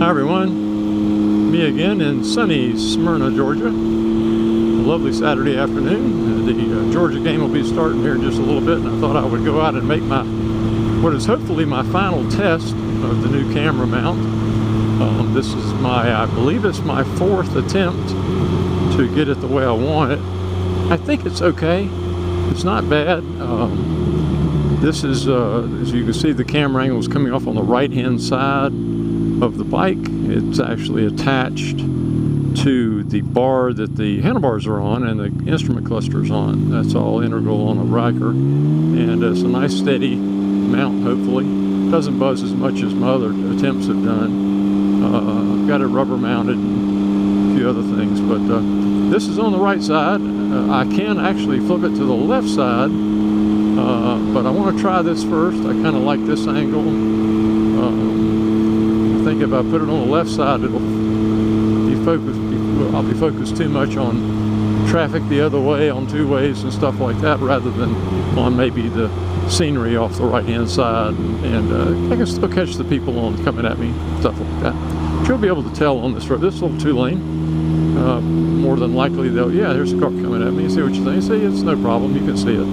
Hi everyone, me again in sunny Smyrna, Georgia. A lovely Saturday afternoon. The Georgia game will be starting here in just a little bit, and I thought I would go out and make what is hopefully my final test of the new camera mount. This is I believe it's my 4th attempt to get it the way I want it. I think it's okay. It's not bad. This is, as you can see, the camera angle is coming off on the right-hand side of the bike. It's actually attached to the bar that the handlebars are on and the instrument cluster is on. That's all integral on a Ryker, and it's a nice steady mount. Hopefully doesn't buzz as much as my other attempts have done. I've got it rubber mounted and a few other things, but this is on the right side. I can actually flip it to the left side, but I want to try this first. I kind of like this angle. I think if I put it on the left side, it'll be focused. I'll be focused too much on traffic the other way, on two ways and stuff like that, rather than on maybe the scenery off the right-hand side. And I can still catch the people coming at me, stuff like that. But you'll be able to tell on this road. This little two-lane. More than likely, yeah, there's a car coming at me. See what you think? See, it's no problem. You can see it.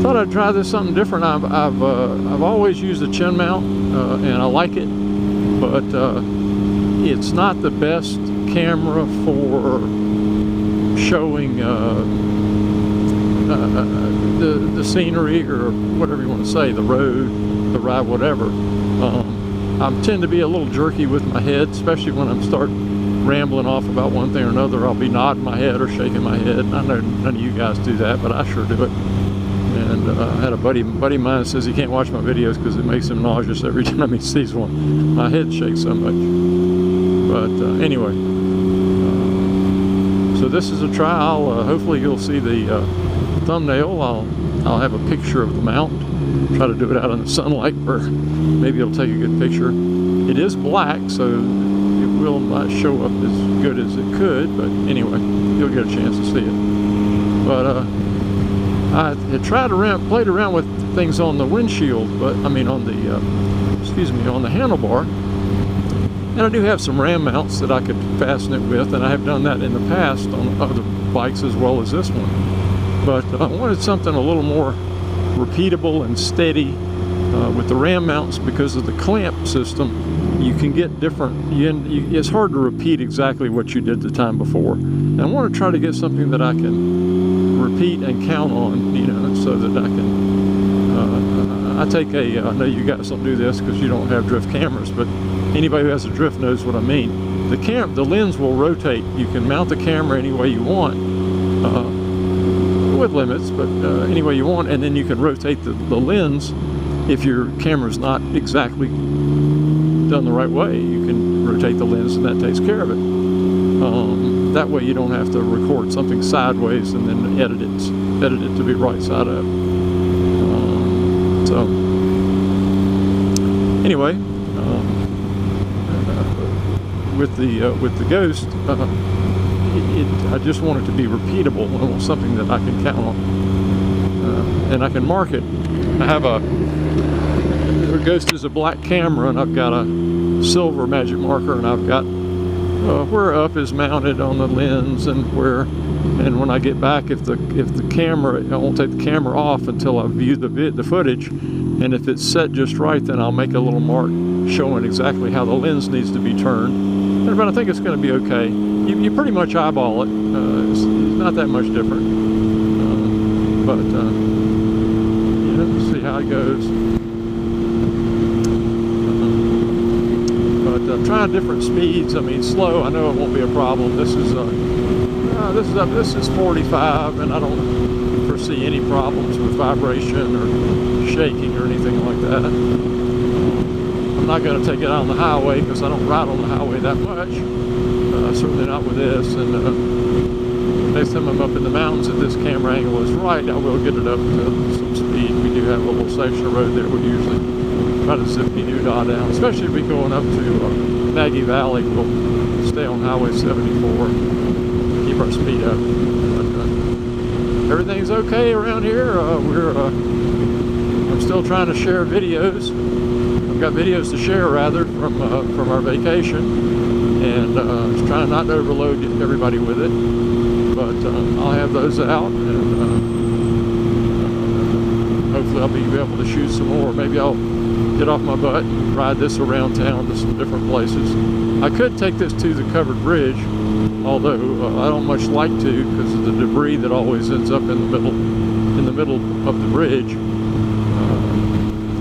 Thought I'd try this something different. I've always used a chin mount, and I like it, but it's not the best camera for showing the scenery, or whatever you want to say, the road, the ride, whatever. I tend to be a little jerky with my head, especially when I'm starting rambling off about one thing or another. I'll be nodding my head or shaking my head. I know none of you guys do that, but I sure do it. And I had a buddy of mine that says he can't watch my videos because it makes him nauseous every time he sees one. My head shakes so much. But anyway, so this is a try. Hopefully you'll see the thumbnail. I'll have a picture of the mount. Try to do it out in the sunlight, or maybe it'll take a good picture. It is black, so it will not show up as good as it could, but anyway, you'll get a chance to see it. But I had played around with things on the windshield, but I mean on the on the handlebar, and I do have some ram mounts that I could fasten it with, and I have done that in the past on other bikes as well as this one. But I wanted something a little more repeatable and steady with the ram mounts. Because of the clamp system, you can get different. It's hard to repeat exactly what you did the time before, and I want to try to get something that I can repeat and count on, so that I can I know you guys don't do this because you don't have drift cameras, but anybody who has a drift knows what I mean. The lens will rotate. You can mount the camera any way you want, with limits, but any way you want, and then you can rotate the lens. If your camera's not exactly done the right way, you can rotate the lens, and that takes care of it. That way you don't have to record something sideways and then edit it to be right side up. So anyway, with the Ghost, I just want it to be repeatable. I want something that I can count on, and I can mark it. I have the Ghost is a black camera, and I've got a silver magic marker, and I've got where up is mounted on the lens, and when I get back, if the camera, I won't take the camera off until I view the footage, and if it's set just right, then I'll make a little mark showing exactly how the lens needs to be turned. But I think it's going to be okay. You pretty much eyeball it. It's not that much different. But see how it goes. But trying different speeds. I mean, slow, I know it won't be a problem. This is 45, and I don't foresee any problems with vibration or shaking or anything like that. I'm not going to take it out on the highway because I don't ride on the highway that much. Certainly not with this. And next time I'm up in the mountains, if this camera angle is right, I will get it up to some speed. We do have a little section of road there. We usually try to zippy-doo-dah down, especially if we're going up to Maggie Valley. We'll stay on Highway 74, keep our speed up. But, everything's okay around here. I'm still trying to share videos. got videos to share rather from our vacation, and just trying not to overload everybody with it. But I'll have those out, and hopefully I'll be able to shoot some more. Maybe I'll get off my butt and ride this around town to some different places. I could take this to the covered bridge, although I don't much like to because of the debris that always ends up in the middle of the bridge.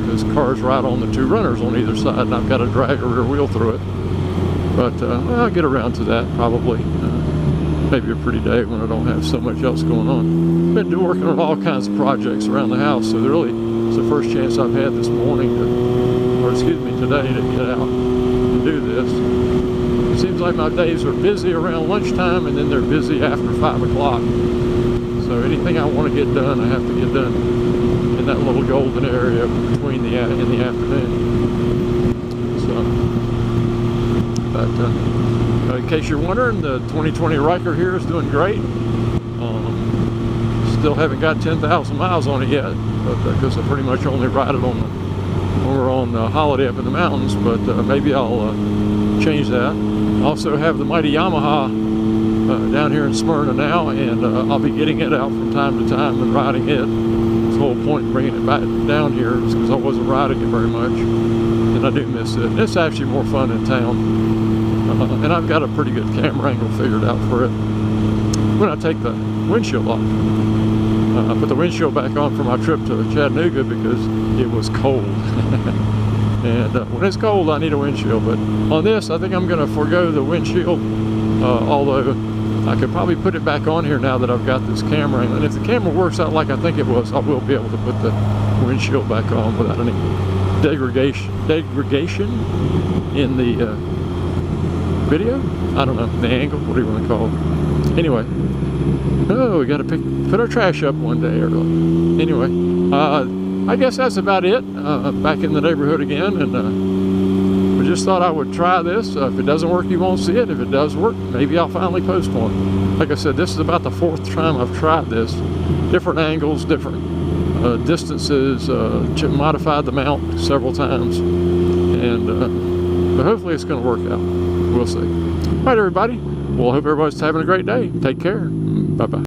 Because cars ride on the two runners on either side, and I've got to drag a rear wheel through it. But I'll get around to that probably. Maybe a pretty day when I don't have so much else going on. Been working on all kinds of projects around the house, so it's the first chance I've had this morning today to get out and do this. It seems like my days are busy around lunchtime, and then they're busy after 5 o'clock. So anything I want to get done, I have to get done in that little golden area between in the afternoon. So, but in case you're wondering, the 2020 Ryker here is doing great. Still haven't got 10,000 miles on it yet, but because I pretty much only ride it when we're on holiday up in the mountains. But maybe I'll change that. Also have the mighty Yamaha down here in Smyrna now, and I'll be getting it out from time to time and riding it. The whole point in bringing it back down here is because I wasn't riding it very much, and I do miss it. It's actually more fun in town. And I've got a pretty good camera angle figured out for it. When I take the windshield off, I put the windshield back on for my trip to Chattanooga because it was cold. And when it's cold, I need a windshield. But on this, I think I'm going to forego the windshield, although I could probably put it back on here now that I've got this camera. And if the camera works out like I think it was, I will be able to put the windshield back on without any degradation in the video? I don't know, the angle, what do you want to call it? Anyway, we got to put our trash up one day early. Anyway, I guess that's about it. Back in the neighborhood again, and I just thought I would try this. If it doesn't work, you won't see it. If it does work, maybe I'll finally post one. Like I said, this is about the 4th time I've tried this. Different angles, different distances, modified the mount several times, and but hopefully it's going to work out. We'll see. All right, everybody. Well, I hope everybody's having a great day. Take care. Bye-bye.